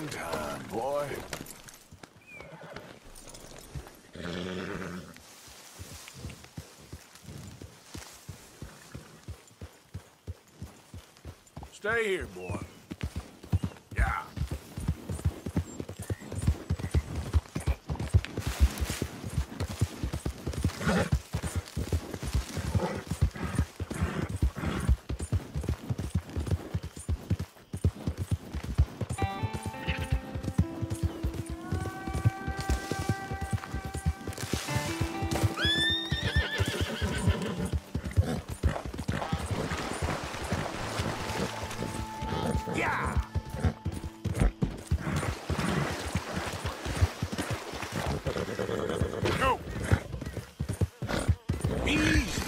long time, boy. Stay here, boy. Yeah. Yeah! Go! Easy!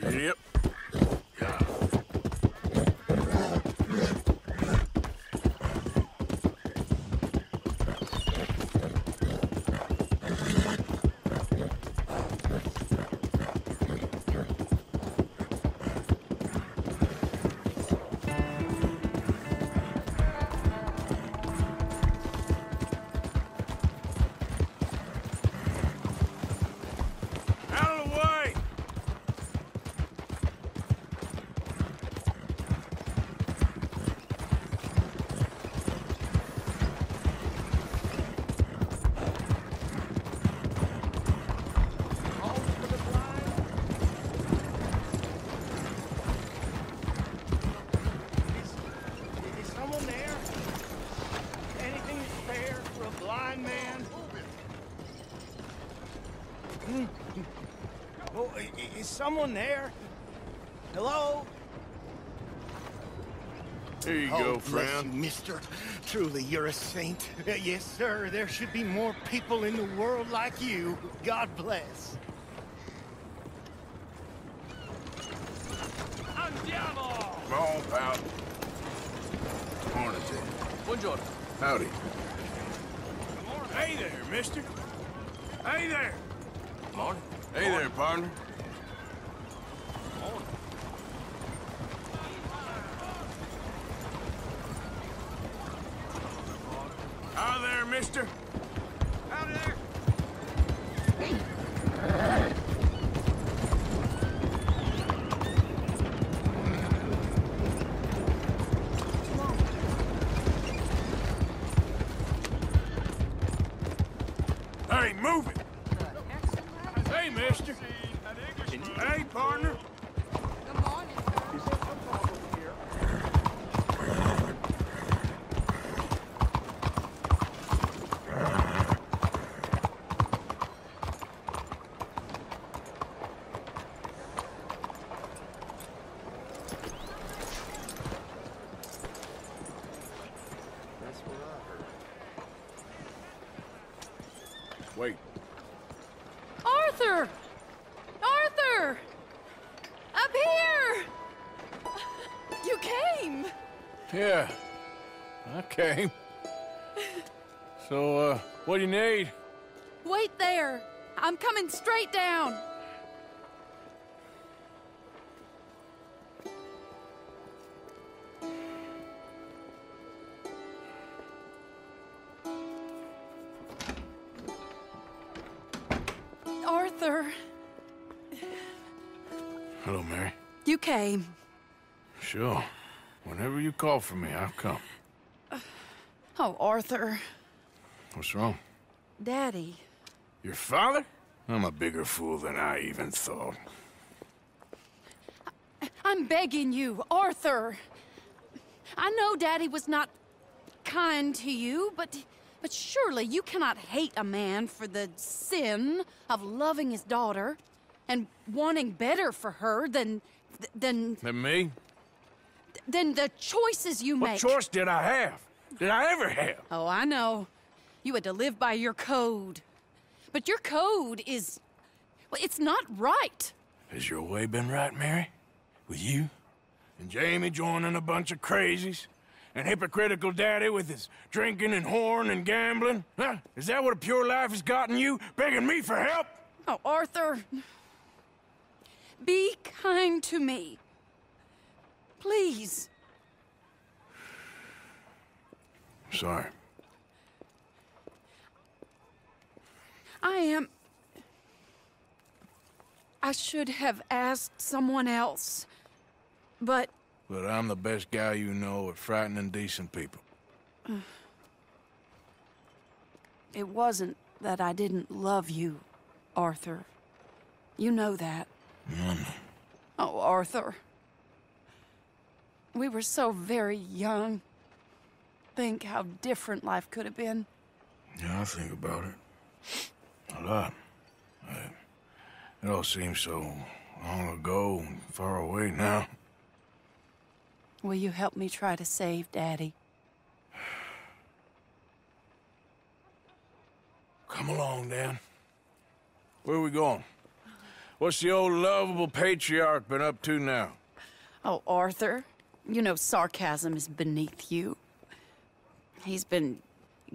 Yep. Yeah. Out of the way! Is someone there? Anything fair for a blind man? Oh, is someone there? Hello? Here you Oh, go, bless friend. you, mister. Truly, you're a saint. Yes, sir. There should be more people in the world like you. God bless. Andiamo! Come on, pal. Morning, Denis. Buongiorno. Howdy. Hey there, mister. Hey there. Morning. Hey there, partner. Morning. Hi there, mister. Howdy there. Hey, move it! Hey, mister. Hey, partner. Wait. Arthur! Arthur! Up here! You came! Yeah, I came. So, what do you need? Wait there! I'm coming straight down! Arthur, Hello, Mary. you came. Sure. Whenever you call for me, I'll come. Oh, Arthur. What's wrong? Daddy. Your father? I'm a bigger fool than I even thought. I'm begging you, Arthur. I know Daddy was not kind to you, but surely you cannot hate a man for the sin of loving his daughter and wanting better for her than And me? the choices you What make. choice did I have? Did I ever have? Oh, I know. You had to live by your code. But your code is... well, it's not right. Has your way been right, Mary? With you? And Jamie joining a bunch of crazies? And hypocritical daddy with his drinking and whoring and gambling? Huh? Is that what a pure life has gotten you? Begging me for help? Oh, Arthur. Be kind to me. Please. Sorry. I should have asked someone else, but... But I'm the best guy you know at frightening decent people. It wasn't that I didn't love you, Arthur. You know that. I know. Oh, Arthur. We were so very young. Think how different life could have been. Yeah, I think about it. A lot. It all seems so long ago and far away now. Will you help me try to save Daddy? Come along, Dan. Where are we going? What's the old lovable patriarch been up to now? Oh, Arthur, you know sarcasm is beneath you. He's been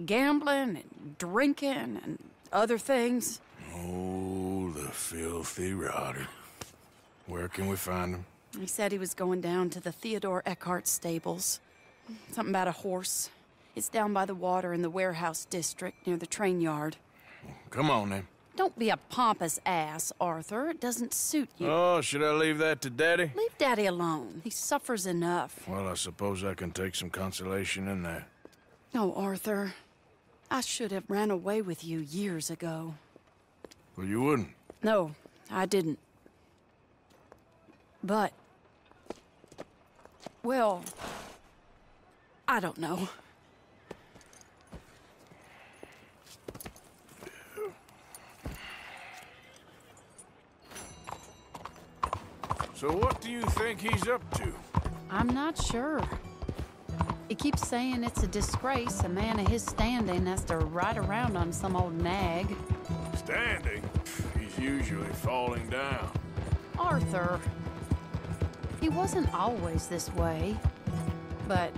gambling and drinking and other things. Oh, the filthy rotter. Where can we find him? He said he was going down to the Theodore Eckhart stables. Something about a horse. It's down by the water in the warehouse district near the train yard. Come on, then. Don't be a pompous ass, Arthur. It doesn't suit you. Oh, should I leave that to Daddy? Leave Daddy alone. He suffers enough. Well, I suppose I can take some consolation in that. Oh, Arthur. I should have ran away with you years ago. Well, you wouldn't. No, I didn't. But... well... I don't know. So what do you think he's up to? I'm not sure. He keeps saying it's a disgrace a man of his standing has to ride around on some old nag. Standing? He's usually falling down. Arthur. He wasn't always this way, but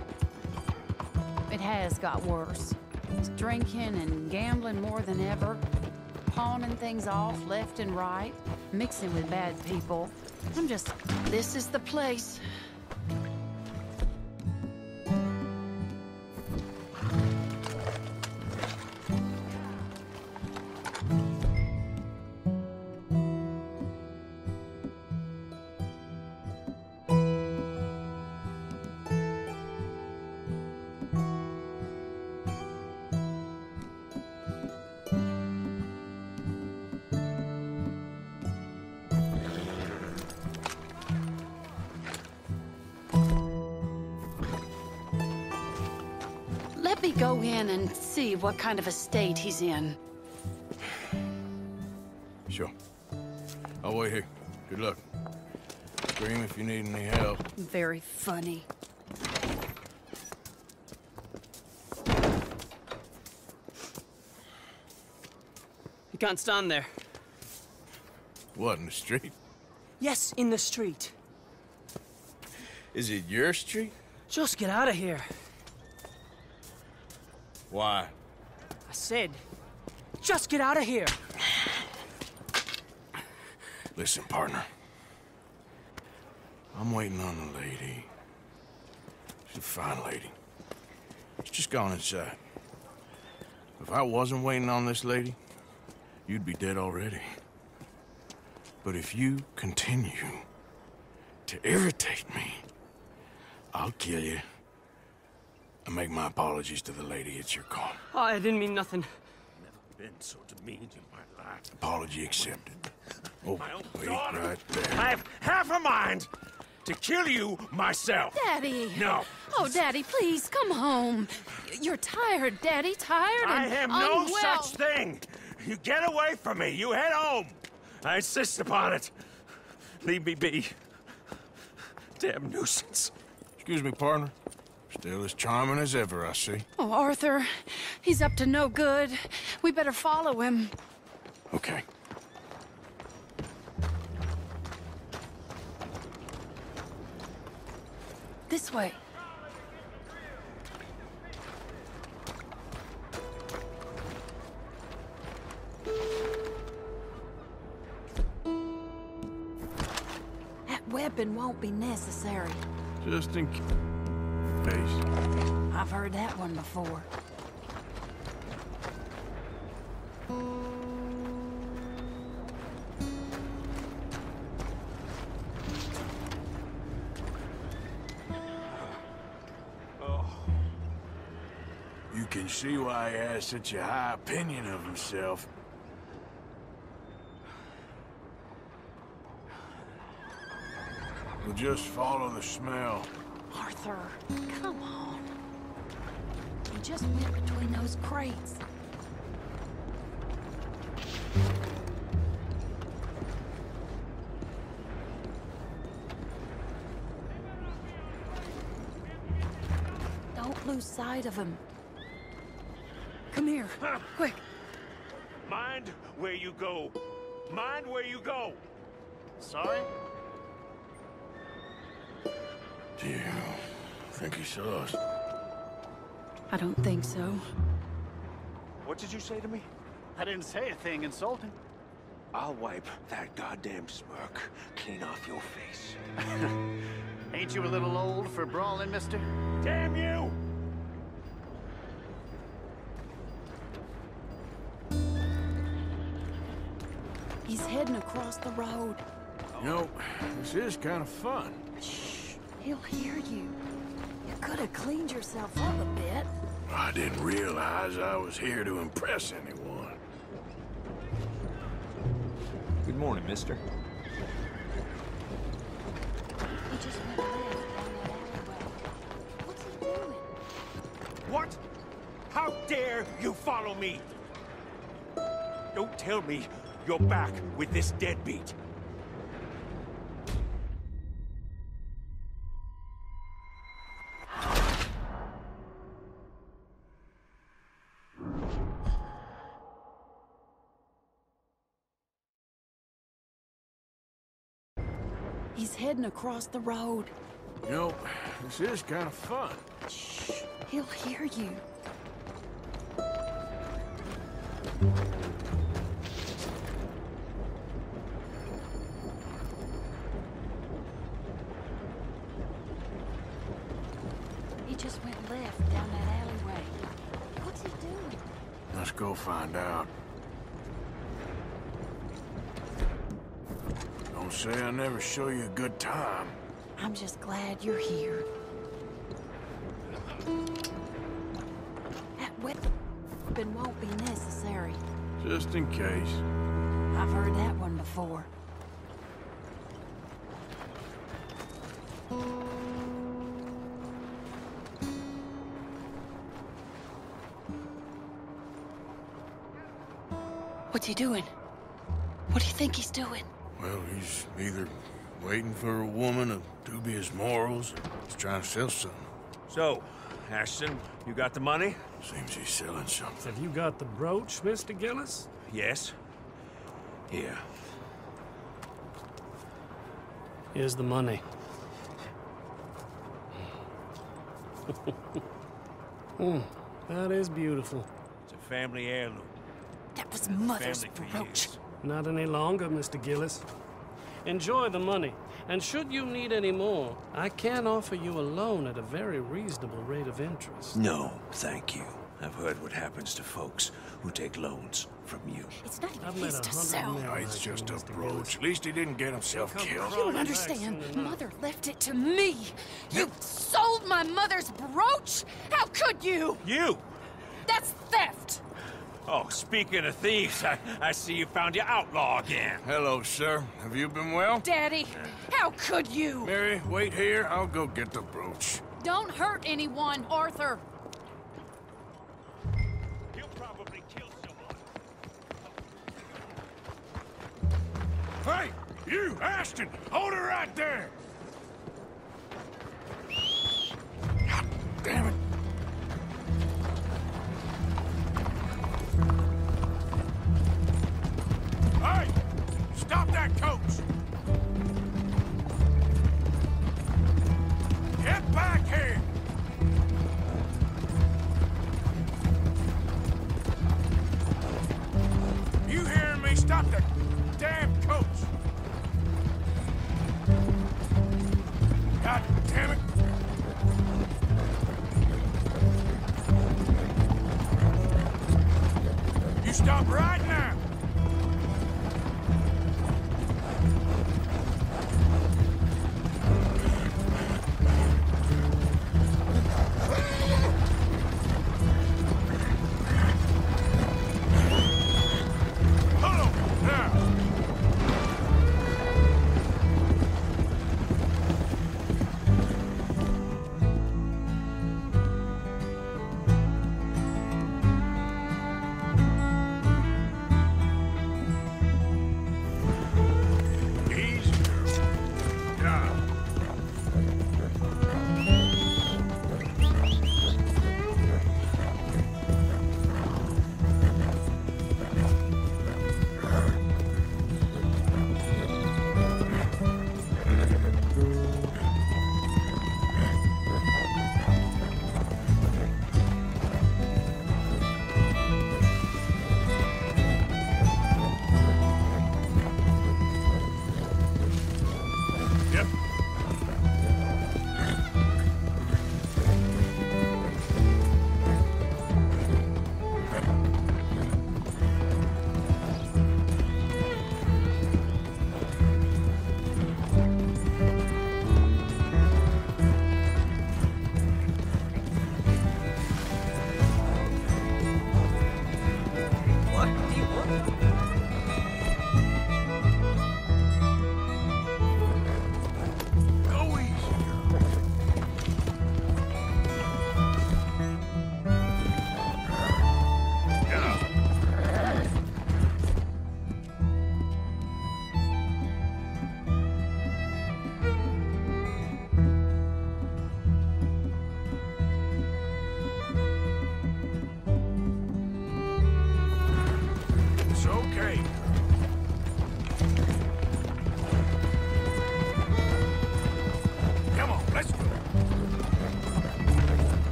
it has got worse. He's drinking and gambling more than ever, pawning things off left and right, mixing with bad people. This is the place. Let me go in and see what kind of a state he's in. Sure. I'll wait here. Good luck. Scream if you need any help. Very funny. You can't stand there. What, in the street? Yes, in the street. Is it your street? Just get out of here. Why? I said, just get out of here. Listen, partner. I'm waiting on the lady. She's a fine lady. She's just gone inside. If I wasn't waiting on this lady, you'd be dead already. But if you continue to irritate me, I'll kill you. And make my apologies to the lady. It's your call. Oh, I didn't mean nothing. Never been so demeaned in my life. Apology accepted. Oh, My own wait daughter. right there. I have half a mind to kill you myself. Daddy! No. Oh, Daddy, please, come home. You're tired, Daddy, tired and I am no unwell. such thing. You get away from me. You head home. I insist upon it. Leave me be. Damn nuisance. Excuse me, partner. Still as charming as ever, I see. Oh, Arthur, he's up to no good. We better follow him. Okay. This way. That weapon won't be necessary. Just in case. face. I've heard that one before. You can see why he has such a high opinion of himself. We'll just follow the smell. Arthur, come on. You just went between those crates. Don't lose sight of him. Come here, quick. Mind where you go. Mind where you go. Sorry? Do you think he saw us? I don't think so. What did you say to me? I didn't say a thing insulting. I'll wipe that goddamn smirk clean off your face. Ain't you a little old for brawling, mister? Damn you! He's heading across the road. You know, this is kind of fun. Shh, he'll hear you. You could have cleaned yourself up a bit. I didn't realize I was here to impress anyone. Good morning, mister. He just went left down that alleyway. What's he doing? What? How dare you follow me? Don't tell me you're back with this deadbeat. He's heading across the road. You know, this is kind of fun. Shh, he'll hear you. He just went left down that alleyway. What's he doing? Let's go find out. Don't say I never show you a good time. I'm just glad you're here. That weapon won't be necessary. Just in case. I've heard that one before. What's he doing? What do you think he's doing? Well, he's either waiting for a woman of dubious morals, or he's trying to sell something. So, Ashton, you got the money? Seems he's selling something. Have you got the brooch, Mr. Gillis? Yes. Here. Here's the money. That is beautiful. It's a family heirloom. That was Mother's Family for brooch. years. Not any longer, Mr. Gillis. Enjoy the money, and should you need any more, I can offer you a loan at a very reasonable rate of interest. No, thank you. I've heard what happens to folks who take loans from you. It's not even I've met his 100 to sell. men No, it's like just you, a Mr. brooch. Gillis. At least he didn't get himself Come killed. from- You don't understand. Jackson and I. Mother left it to me. You sold my mother's brooch? How could you? You! That's theft. Oh, speaking of thieves, I see you found your outlaw again. Hello, sir. Have you been well? Daddy, how could you? Mary, wait here. I'll go get the brooch. Don't hurt anyone, Arthur. He'll probably kill someone. Hey, you, Ashton! Hold her right there! God damn it. Hey! Stop that coach! Get back here! You hearing me? Stop the damn coach! God damn it! stop right now!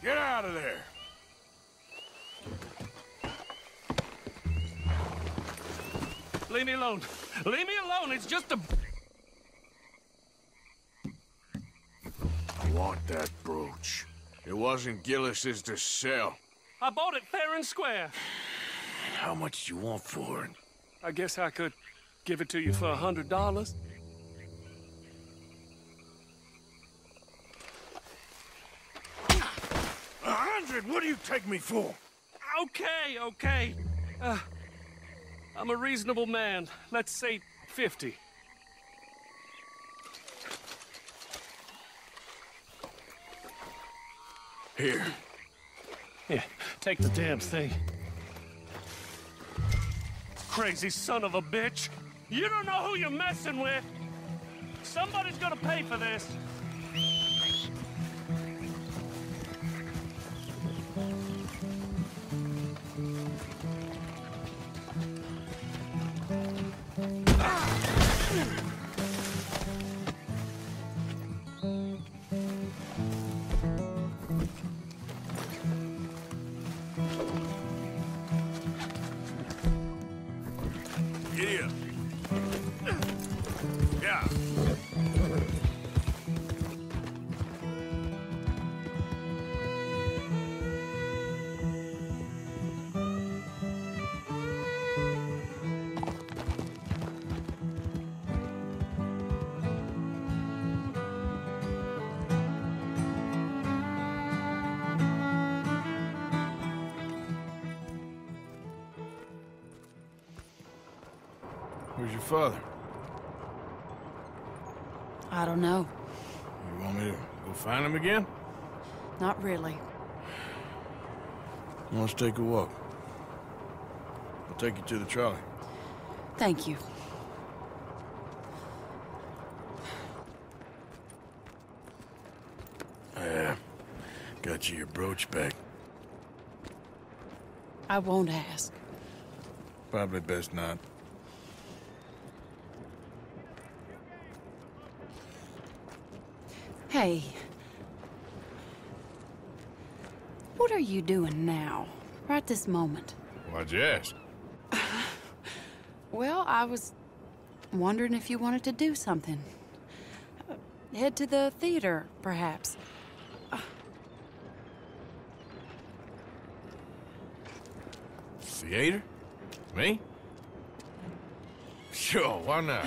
Out of there. Leave me alone. Leave me alone. It's just a... I want that brooch. It wasn't Gillis's to sell. I bought it fair and square. How much do you want for it? I guess I could give it to you for $100. 100? What do you take me for? Okay. I'm a reasonable man. Let's say 50. Here. Yeah, take the damn thing. Crazy son of a bitch. You don't know who you're messing with. Somebody's gonna pay for this. Where's your father? I don't know. You want me to go find him again? Not really. Let's take a walk. I'll take you to the trolley. Thank you. Yeah. Got you your brooch back. I won't ask. Probably best not. Hey. What are you doing now? Right this moment? Why'd you ask? Well, I was wondering if you wanted to do something. Head to the theater, perhaps. Theater? Me? Sure, why not?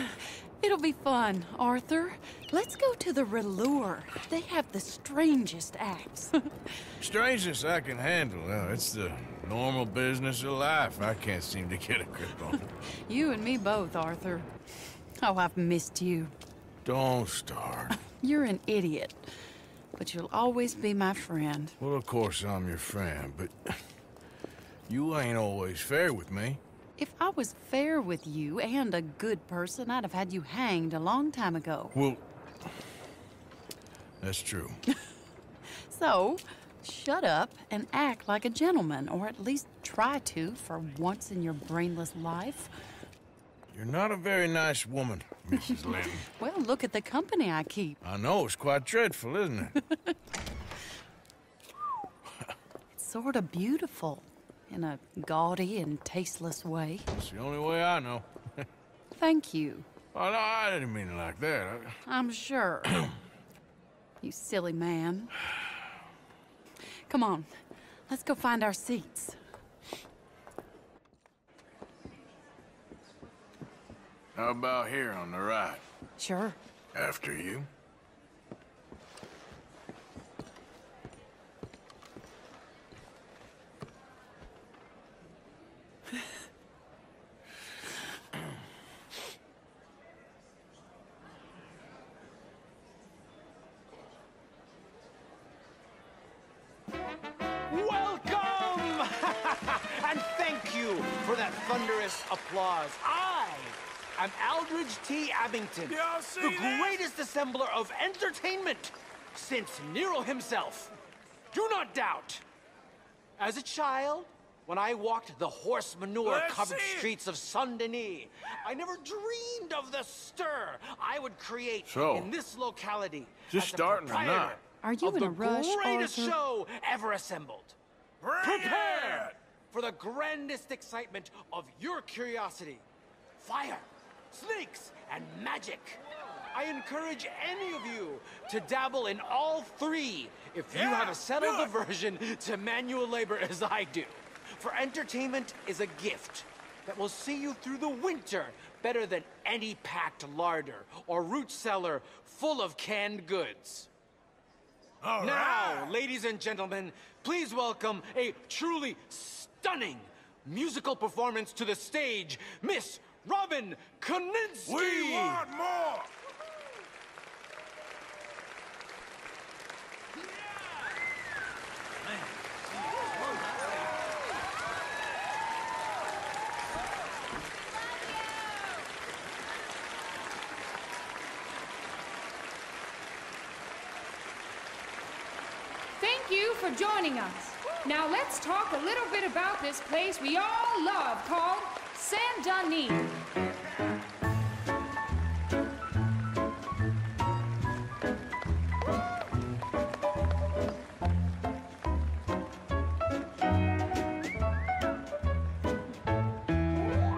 It'll be fun, Arthur. Let's go to the Relure. They have the strangest acts. Strangeness I can handle. Well, it's the normal business of life. I can't seem to get a grip on it. You and me both, Arthur. Oh, I've missed you. Don't start. You're an idiot, but you'll always be my friend. Well, of course I'm your friend, but you ain't always fair with me. If I was fair with you and a good person, I'd have had you hanged a long time ago. Well, that's true. So, shut up and act like a gentleman, or at least try to for once in your brainless life. You're not a very nice woman, Mrs. Lynn. Well, look at the company I keep. I know, it's quite dreadful, isn't it? It's sort of beautiful, in a gaudy and tasteless way. It's the only way I know. Thank you. Oh, no, I didn't mean it like that. I'm sure. You silly man. Come on, let's go find our seats. How about here on the right? Sure. After you. Welcome! And thank you for that thunderous applause. I'm Aldridge T. Abington, Y'all see the this? greatest assembler of entertainment since Nero himself. Do not doubt. As a child, when I walked the horse manure-covered Let's see it. streets of Saint-Denis, I never dreamed of the stir I would create So, in this locality. just as the starting or not? proprietor Are you of in the a rush, greatest Arthur? show ever assembled. Prepare for the grandest excitement of your curiosity. Fire, snakes, and magic. I encourage any of you to dabble in all three if you have a settled aversion to manual labor as I do. For entertainment is a gift that will see you through the winter better than any packed larder or root cellar full of canned goods. Now, ladies and gentlemen, please welcome a truly stunning musical performance to the stage, Miss Robin Koninsky! We want more! Thank you for joining us. Now let's talk a little bit about this place we all love called Saint-Denis.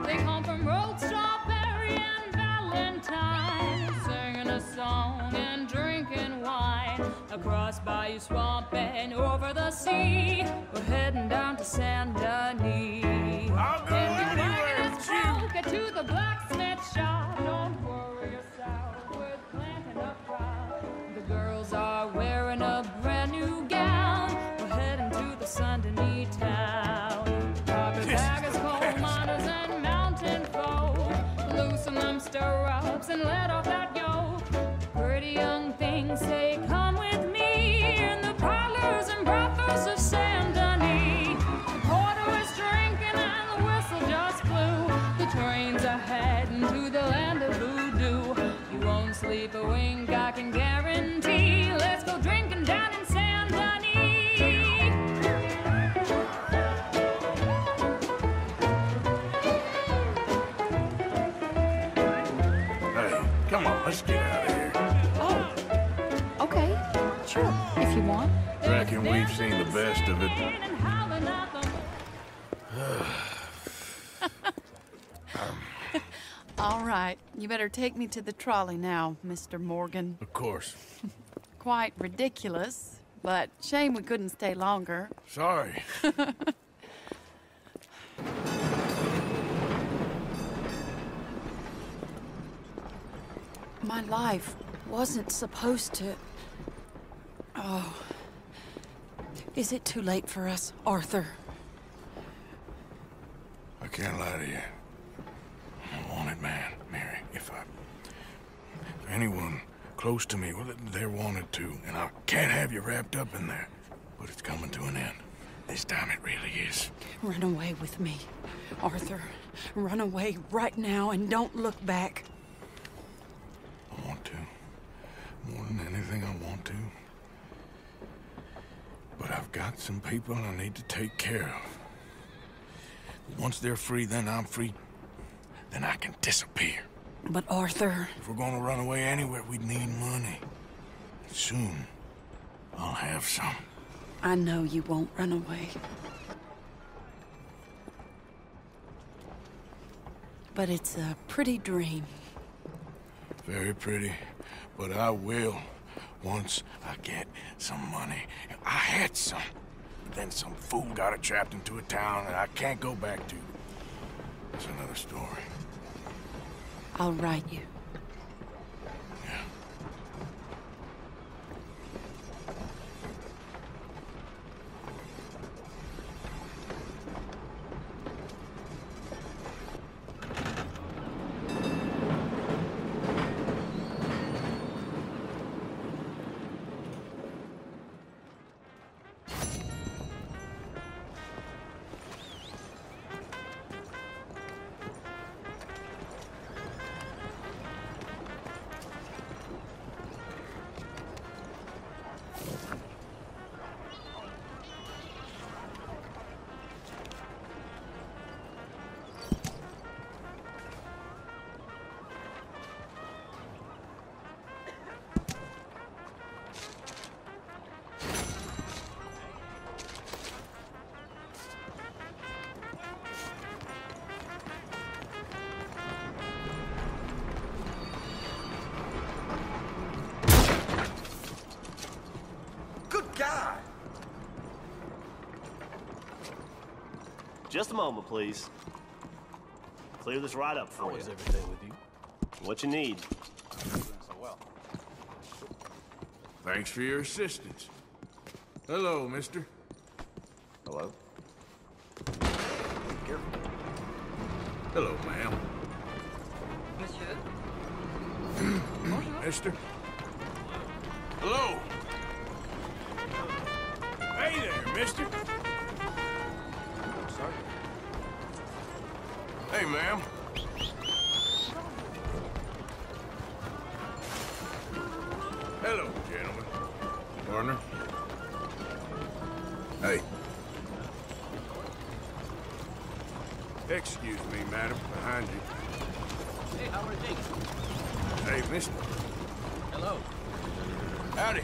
They come from Road Strawberry and Valentine, singing a song and drinking wine. Across Bayou Swamp and over the sea, we're heading down to Saint-Denis. I'll go And anywhere with you. get to the blacksmith shop. Don't worry yourself with planting a crop. The girls are wearing a brand new gown. We're heading to the Saint-Denis town. Carpetbaggers, coal miners, and mountain folk loosen and let off that yoke. Pretty young things say, come with me in the parlors and brothels of Saint Denis. The porter is drinking and the whistle just blew. The trains are heading to the land of voodoo. You won't sleep a wink, I can guarantee. Let's go drinking down in Saint Denis. Come on, let's get out of here. Oh, okay. Sure, if you want. Reckon we've seen the best of it. All right, you better take me to the trolley now, Mr. Morgan. Of course. Quite ridiculous, but shame we couldn't stay longer. Sorry. My life wasn't supposed to... Oh. Is it too late for us, Arthur? I can't lie to you. I'm a wanted man, Mary. If anyone close to me, well, they're wanted to, and I can't have you wrapped up in there. But it's coming to an end. This time it really is. Run away with me, Arthur. Run away right now and don't look back. I want to. More than anything, I want to. But I've got some people I need to take care of. Once they're free, then I'm free. Then I can disappear. But Arthur... If we're gonna run away anywhere, we'd need money. Soon, I'll have some. I know you won't run away. But it's a pretty dream. Very pretty, but I will once I get some money. I had some. Then some fool got it trapped into a town that I can't go back to. It's another story. I'll write you. Yeah. God! Just a moment, please. Clear this right up for you. How's everything with you? What you need. Thanks for your assistance. Hello, mister. Hello? Careful. Hello, ma'am. Monsieur? Mister? Hello. Hey there, mister. Sorry. Hey, ma'am. Hello, gentlemen. Partner. Hey. Excuse me, madam. Behind you. Hey, how are things? Hey, mister. Hello. Howdy.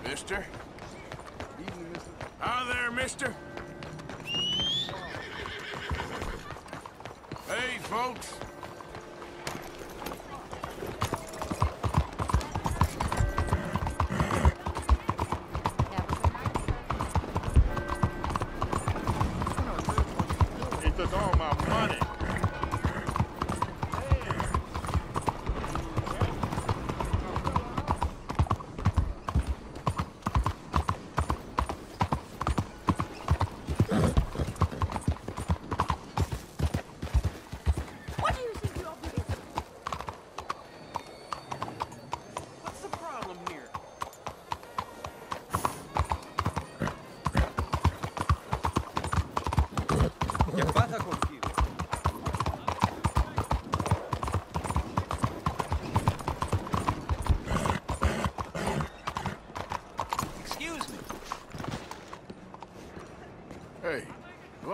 Mister? How there, mister? Hey, folks. He took all my money.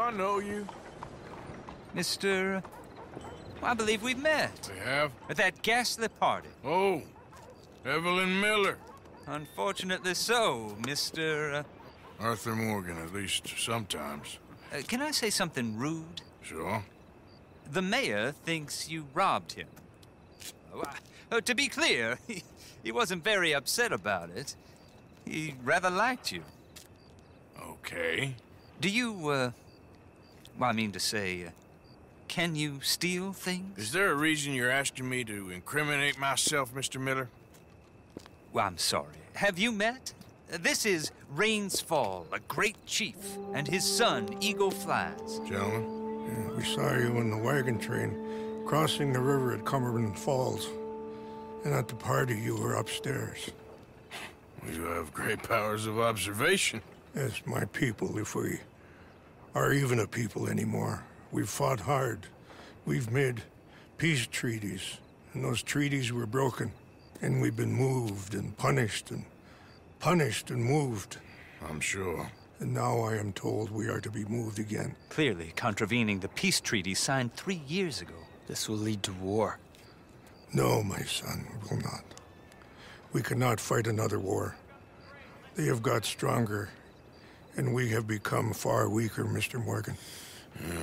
I know you? Mr. I believe we've met. We have? At that ghastly party. Oh, Evelyn Miller. Unfortunately so, Mr. Arthur Morgan, at least sometimes. Can I say something rude? Sure. The mayor thinks you robbed him. To be clear, he wasn't very upset about it. He rather liked you. Okay. Do you, well, I mean to say, can you steal things? Is there a reason you're asking me to incriminate myself, Mr. Miller? Well, I'm sorry. Have you met? This is Rains Fall, a great chief, and his son, Eagle Flies. Gentlemen? Yeah, we saw you in the wagon train crossing the river at Cumberland Falls. And at the party, you were upstairs. You have great powers of observation. Yes, my people, if we are even a people anymore. We've fought hard. We've made peace treaties, and those treaties were broken. And we've been moved and punished and moved. I'm sure. And now I am told we are to be moved again. Clearly contravening the peace treaty signed 3 years ago. This will lead to war. No, my son, it will not. We cannot fight another war. They have got stronger, and we have become far weaker, Mr. Morgan.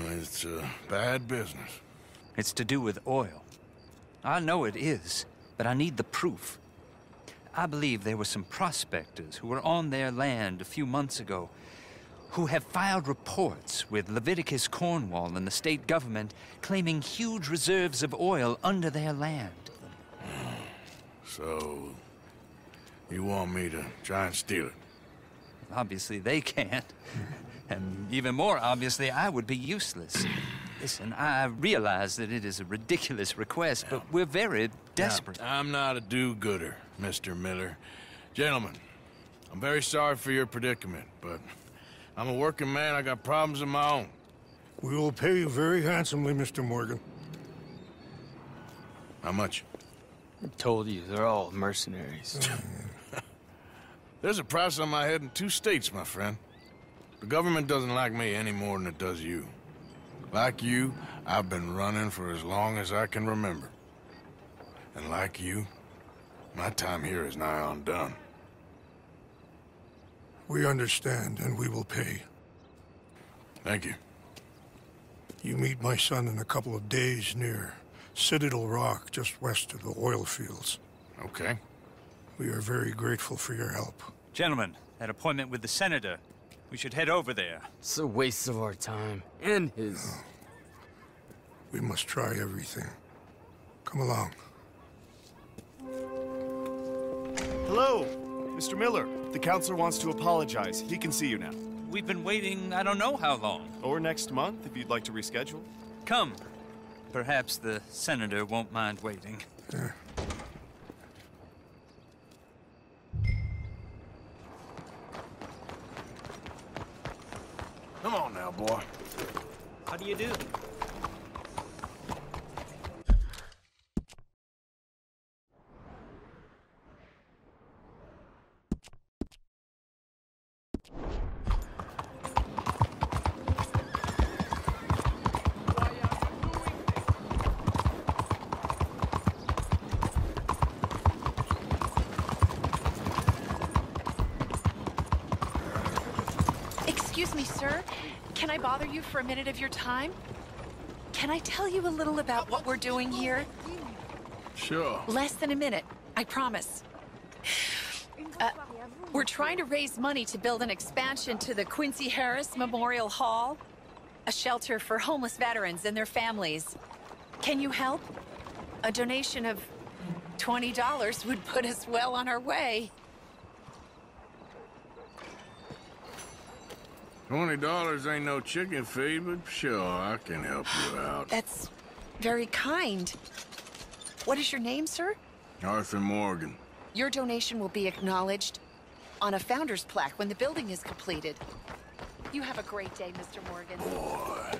It's bad business. It's to do with oil. I know it is, but I need the proof. I believe there were some prospectors who were on their land a few months ago who have filed reports with Leviticus Cornwall and the state government claiming huge reserves of oil under their land. So, you want me to try and steal it? Obviously they can't. And even more obviously, I would be useless. Listen, I realize that it is a ridiculous request, but we're very desperate. Now, I'm not a do-gooder, Mr. Miller. Gentlemen, I'm very sorry for your predicament, but I'm a working man. I got problems of my own. We will pay you very handsomely, Mr. Morgan. How much? I told you, they're all mercenaries. There's a price on my head in 2 states, my friend. The government doesn't like me any more than it does you. Like you, I've been running for as long as I can remember. And like you, my time here is nigh on done. We understand, and we will pay. Thank you. You meet my son in a couple of days near Citadel Rock, just west of the oil fields. Okay. We are very grateful for your help. Gentlemen, that appointment with the senator. We should head over there. It's a waste of our time. And his. Oh. We must try everything. Come along. Hello, Mr. Miller. The counselor wants to apologize. He can see you now. We've been waiting I don't know how long. Or next month, if you'd like to reschedule. Come. Perhaps the senator won't mind waiting. Yeah. Come on now, boy. How do you do? Excuse me, sir. Can I bother you for a minute of your time? Can I tell you a little about what we're doing here? Sure. Less than a minute, I promise. We're trying to raise money to build an expansion to the Quincy Harris Memorial Hall, a shelter for homeless veterans and their families. Can you help? A donation of $20 would put us well on our way. $20 ain't no chicken feed, but sure, I can help you out. That's very kind. What is your name, sir? Arthur Morgan. Your donation will be acknowledged on a founder's plaque when the building is completed. You have a great day, Mr. Morgan. Boy.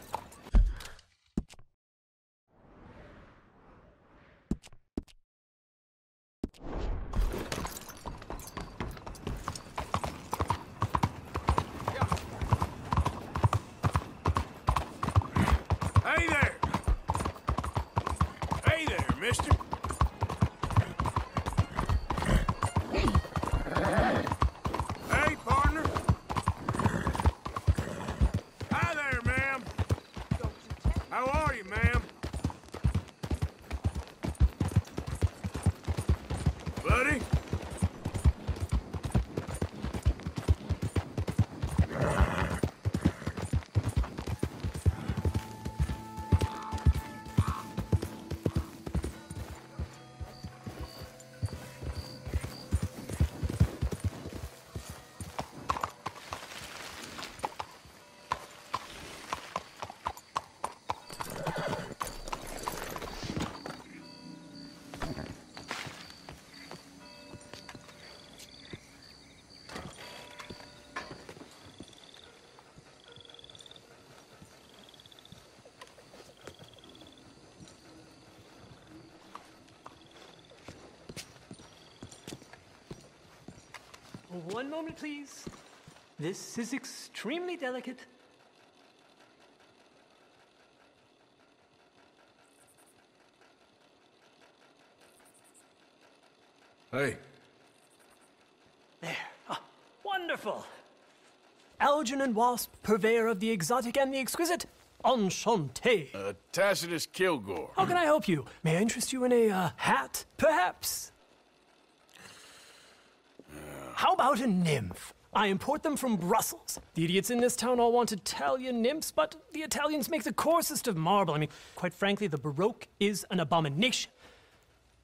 buddy. One moment, please. This is extremely delicate. Hey. There. Ah, wonderful. Algernon Wasp, purveyor of the exotic and the exquisite. Enchanté. Tacitus Kilgore. How can I help you? May I interest you in a hat, perhaps? How about a nymph? I import them from Brussels. The idiots in this town all want Italian nymphs, but the Italians make the coarsest of marble. I mean, quite frankly, the Baroque is an abomination.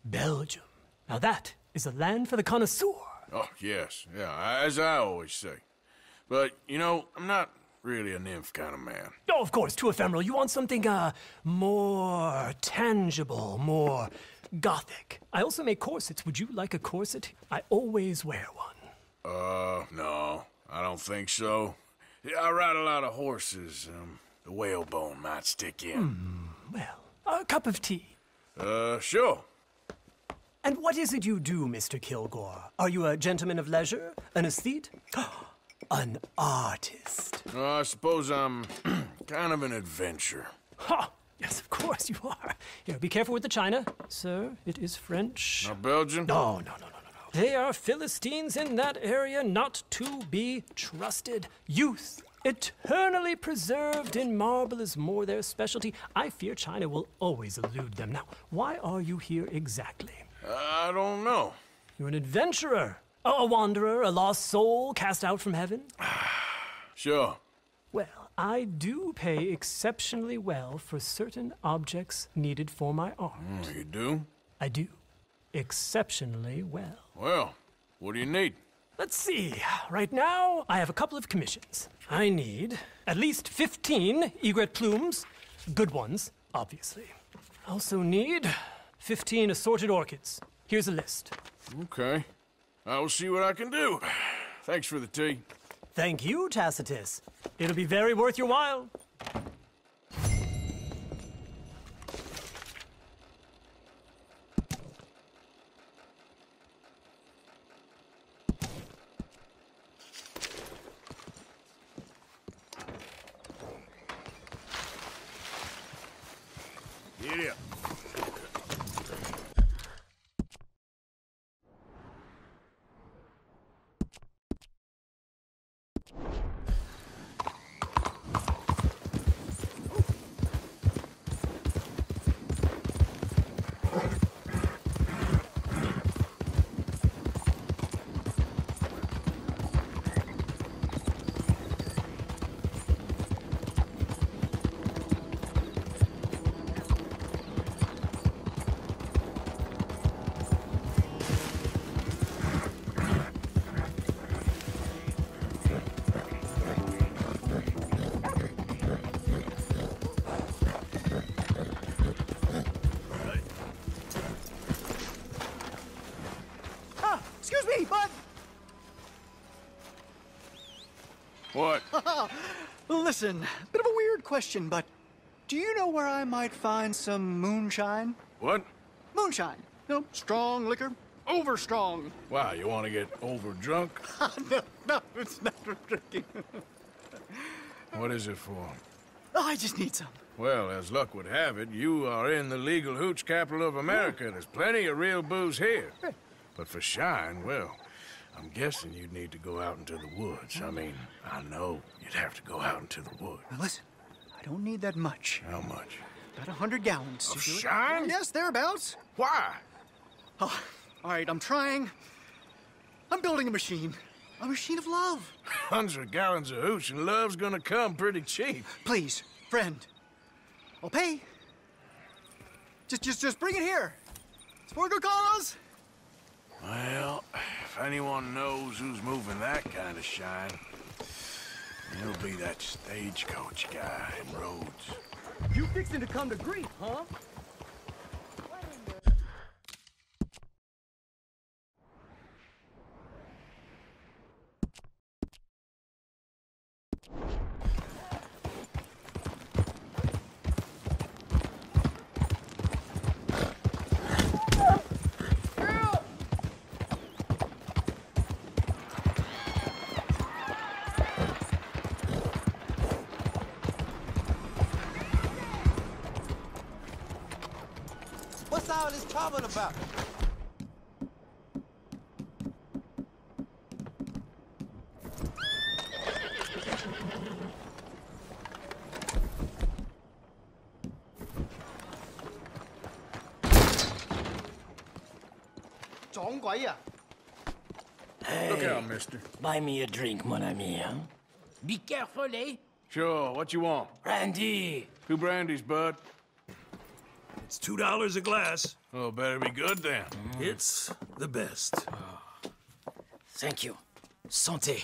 Belgium. Now that is a land for the connoisseur. Oh, yes. Yeah, as I always say. But, you know, I'm not really a nymph kind of man. Oh, of course, too ephemeral. You want something, more tangible, more gothic. I also make corsets. Would you like a corset? I always wear one. No, I don't think so. Yeah, I ride a lot of horses. The whalebone might stick in. Well, a cup of tea. Sure. And what is it you do, Mr. Kilgore? Are you a gentleman of leisure? An aesthete? An artist? I suppose I'm kind of an adventurer. Ha! Yes, of course you are. Here, be careful with the china. Sir, it is French. Not Belgian? No. They are Philistines in that area, not to be trusted. Youth, eternally preserved in marble, is more their specialty. I fear China will always elude them. Now, why are you here exactly? I don't know. You're an adventurer, a wanderer, a lost soul cast out from heaven? Sure. Well, I do pay exceptionally well for certain objects needed for my art. You do? I do. Exceptionally well. Well, what do you need? Let's see. Right now, I have a couple of commissions. I need at least 15 egret plumes. Good ones, obviously. I also need 15 assorted orchids. Here's a list. Okay. I will see what I can do. Thanks for the tea. Thank you, Tacitus. It'll be very worth your while. Giddy up. Excuse me, bud! What? Listen, bit of a weird question, but do you know where I might find some moonshine? What? Moonshine. You know, strong liquor. Over strong. Wow, you want to get over drunk? No, it's not for drinking. What is it for? Oh, I just need some. Well, as luck would have it, you are in the legal hooch capital of America. There's plenty of real booze here. But for shine, well, I'm guessing you'd need to go out into the woods. I mean, I know you'd have to go out into the woods. Now listen, I don't need that much. How much? About 100 gallons. Of shine? Yes, thereabouts. Why? Oh, All right, I'm trying. I'm building a machine. A machine of love. 100 gallons of hooch and love's gonna come pretty cheap. Please, friend. I'll pay. Just bring it here. It's for a good cause. Well, if anyone knows who's moving that kind of shine, it'll be that stagecoach guy in Rhodes. You fixing to come to grief, huh? What's all this trouble about? Look out, mister. Buy me a drink, mon ami, huh? Be careful, eh? Sure, what you want? Brandy. 2 brandies, bud. It's $2 a glass. Oh, better be good then. It's the best. Thank you. Santé.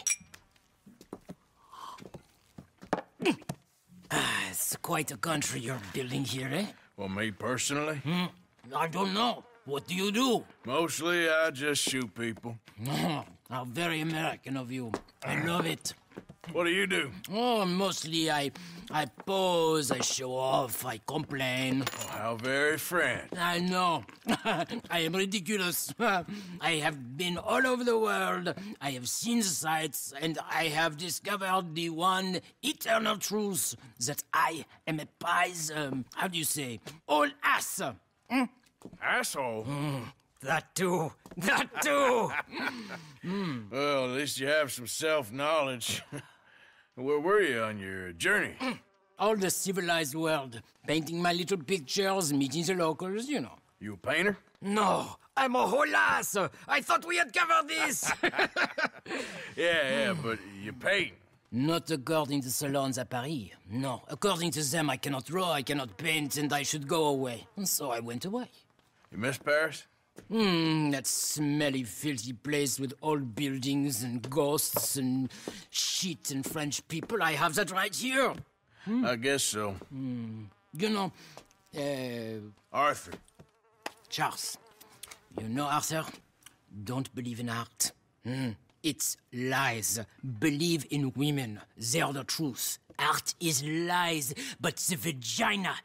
It's quite a country you're building here, eh? Well, me personally? I don't know. What do you do? Mostly, I just shoot people. Oh, how very American of you. I love it. What do you do? Oh, mostly I pose, I show off, I complain. Oh, how very French. I know. I am ridiculous. I have been all over the world. I have seen the sights, and I have discovered the one eternal truth that I am a Playz, how do you say, all ass. Asshole? That too. That too. Well, at least you have some self-knowledge. Where were you on your journey? All the civilized world. Painting my little pictures, meeting the locals, you know. You a painter? No, I'm a whole ass. I thought we had covered this. Yeah, but you paint. Not according to salons at Paris. No, according to them, I cannot draw, I cannot paint, and I should go away. And so I went away. You miss Paris? That smelly, filthy place with old buildings and ghosts and shit and French people. I have that right here. I guess so. You know, Arthur. Charles. You know, Arthur? Don't believe in art. It's lies. Believe in women. They're the truth. Art is lies, but the vagina,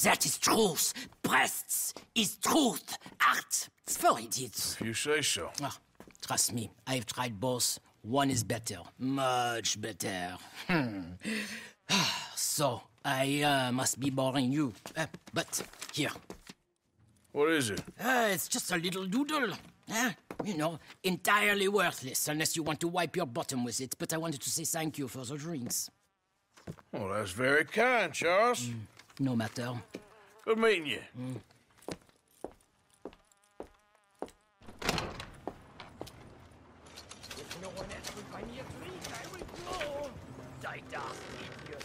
that is truth. Breasts is truth. Art, it's for idiots. If you say so. Trust me, I've tried both. One is better. Much better. So, I must be boring you. But, here. What is it? It's just a little doodle. You know, entirely worthless, unless you want to wipe your bottom with it. But I wanted to say thank you for the drinks. Well, that's very kind, Charles. No matter. Good meeting you. If no one else will buy me a drink, I will go. Die, idiot.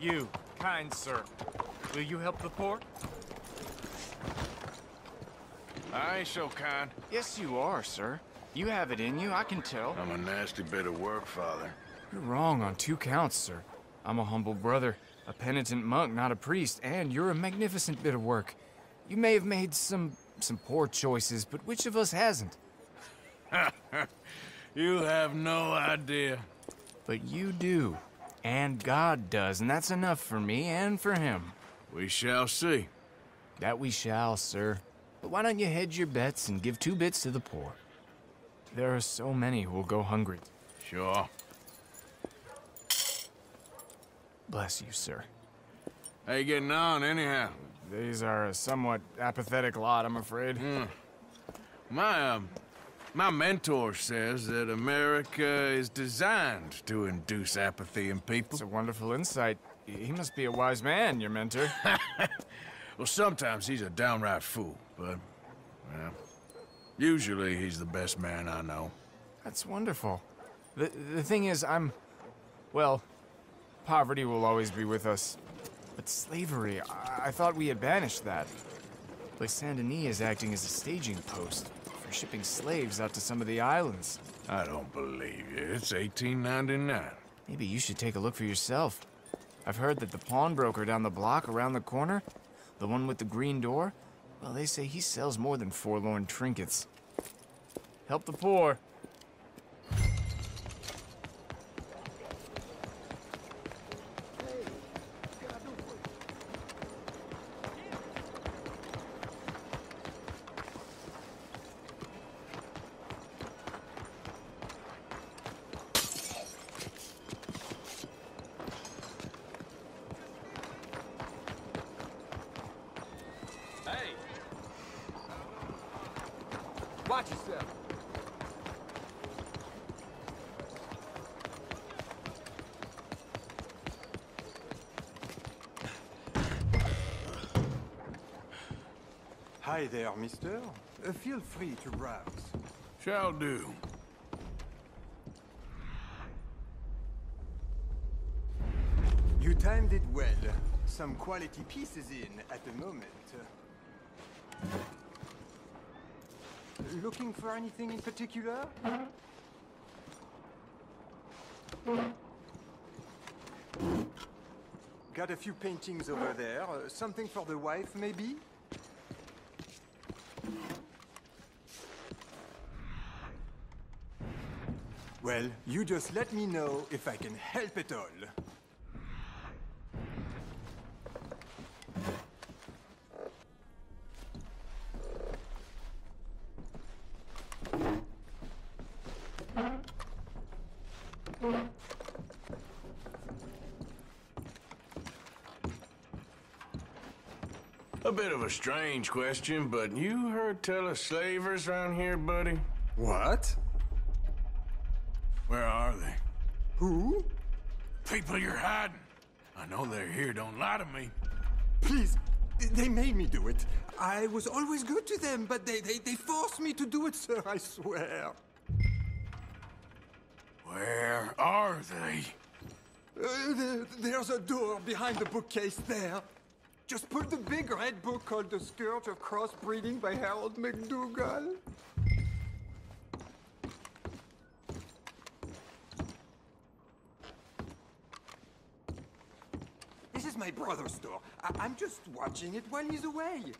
You, kind sir, will you help the poor? I ain't so kind. Yes, you are, sir. You have it in you, I can tell. I'm a nasty bit of work, Father. You're wrong on 2 counts, sir. I'm a humble brother, a penitent monk, not a priest, and you're a magnificent bit of work. You may have made some poor choices, but which of us hasn't? You have no idea. But you do. And God does, and that's enough for me and for him. We shall see. That we shall, sir. But why don't you hedge your bets and give 2 bits to the poor? There are so many who will go hungry. Sure. Bless you, sir. How you getting on, anyhow? These are a somewhat apathetic lot, I'm afraid. My mentor says that America is designed to induce apathy in people. It's a wonderful insight. He must be a wise man, your mentor. Well, sometimes he's a downright fool, but, well, usually he's the best man I know. That's wonderful. The thing is, well, poverty will always be with us. But slavery, I thought we had banished that. Playz Denis is acting as a staging post for shipping slaves out to some of the islands. I don't believe you. It's 1899. Maybe you should take a look for yourself. I've heard that the pawnbroker down the block around the corner, the one with the green door, well, they say he sells more than forlorn trinkets. Help the poor. Watch yourself. Hi there, mister. Feel free to browse. Shall do. You timed it well. Some quality pieces in at the moment. Looking for anything in particular? Got a few paintings over there. Something for the wife, maybe? Well, you just let me know if I can help at all. A bit of a strange question, but you heard tell of slavers around here, buddy? What? Where are they? Who? People you're hiding. I know they're here, don't lie to me. Please, they made me do it. I was always good to them, but they forced me to do it, sir, I swear. Where are they? There's a door behind the bookcase there. Just pull the big red book called The Scourge of Crossbreeding by Harold McDougall. This is my brother's store. I'm just watching it while he's away.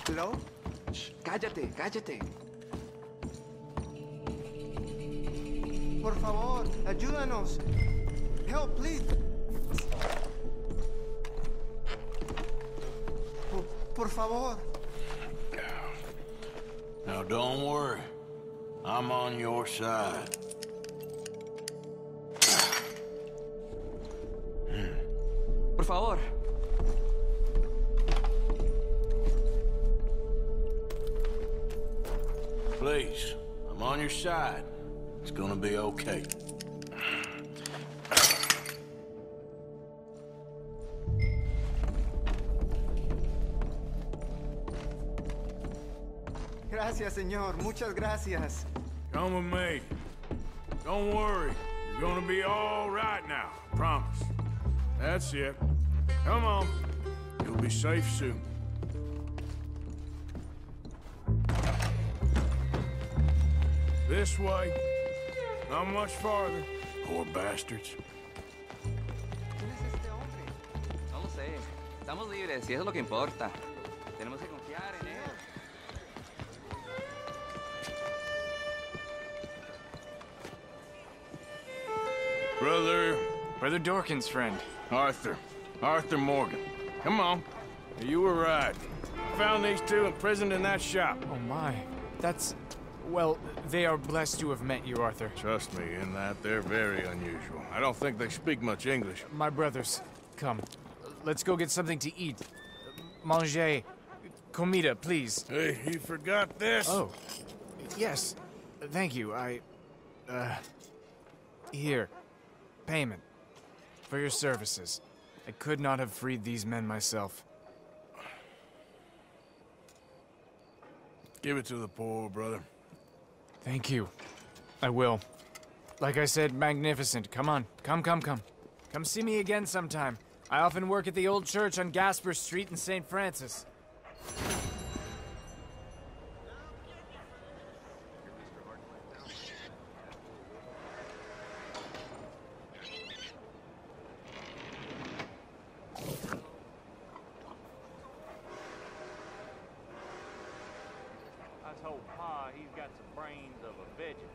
Hello? Shh, cállate, cállate. Por favor, ayúdanos. Help, please. Por favor. Now, don't worry. I'm on your side. Por favor. Please, I'm on your side. It's gonna be okay. Gracias, señor. Muchas gracias. Come with me. Don't worry. You're gonna be all right now. Promise. That's it. Come on. You'll be safe soon. This way. Not much farther. Poor bastards. No lo sé. Estamos libres y eso es lo que importa. Tenemos que confiar en él. Brother Dorkin's friend. Arthur. Arthur Morgan. Come on. You were right. Found these two imprisoned in that shop. Oh my. That's... Well, they are blessed to have met you, Arthur. Trust me, in that they're very unusual. I don't think they speak much English. My brothers, come. Let's go get something to eat. Manger. Comida, please. Hey, you forgot this? Oh. Yes. Thank you. Here. Payment. For your services. I could not have freed these men myself. Give it to the poor, brother. Thank you. I will. Like I said, magnificent. Come on. Come. Come see me again sometime. I often work at the old church on Gasper Street in St. Francis. I told Pa he's got some brains of a vegetable.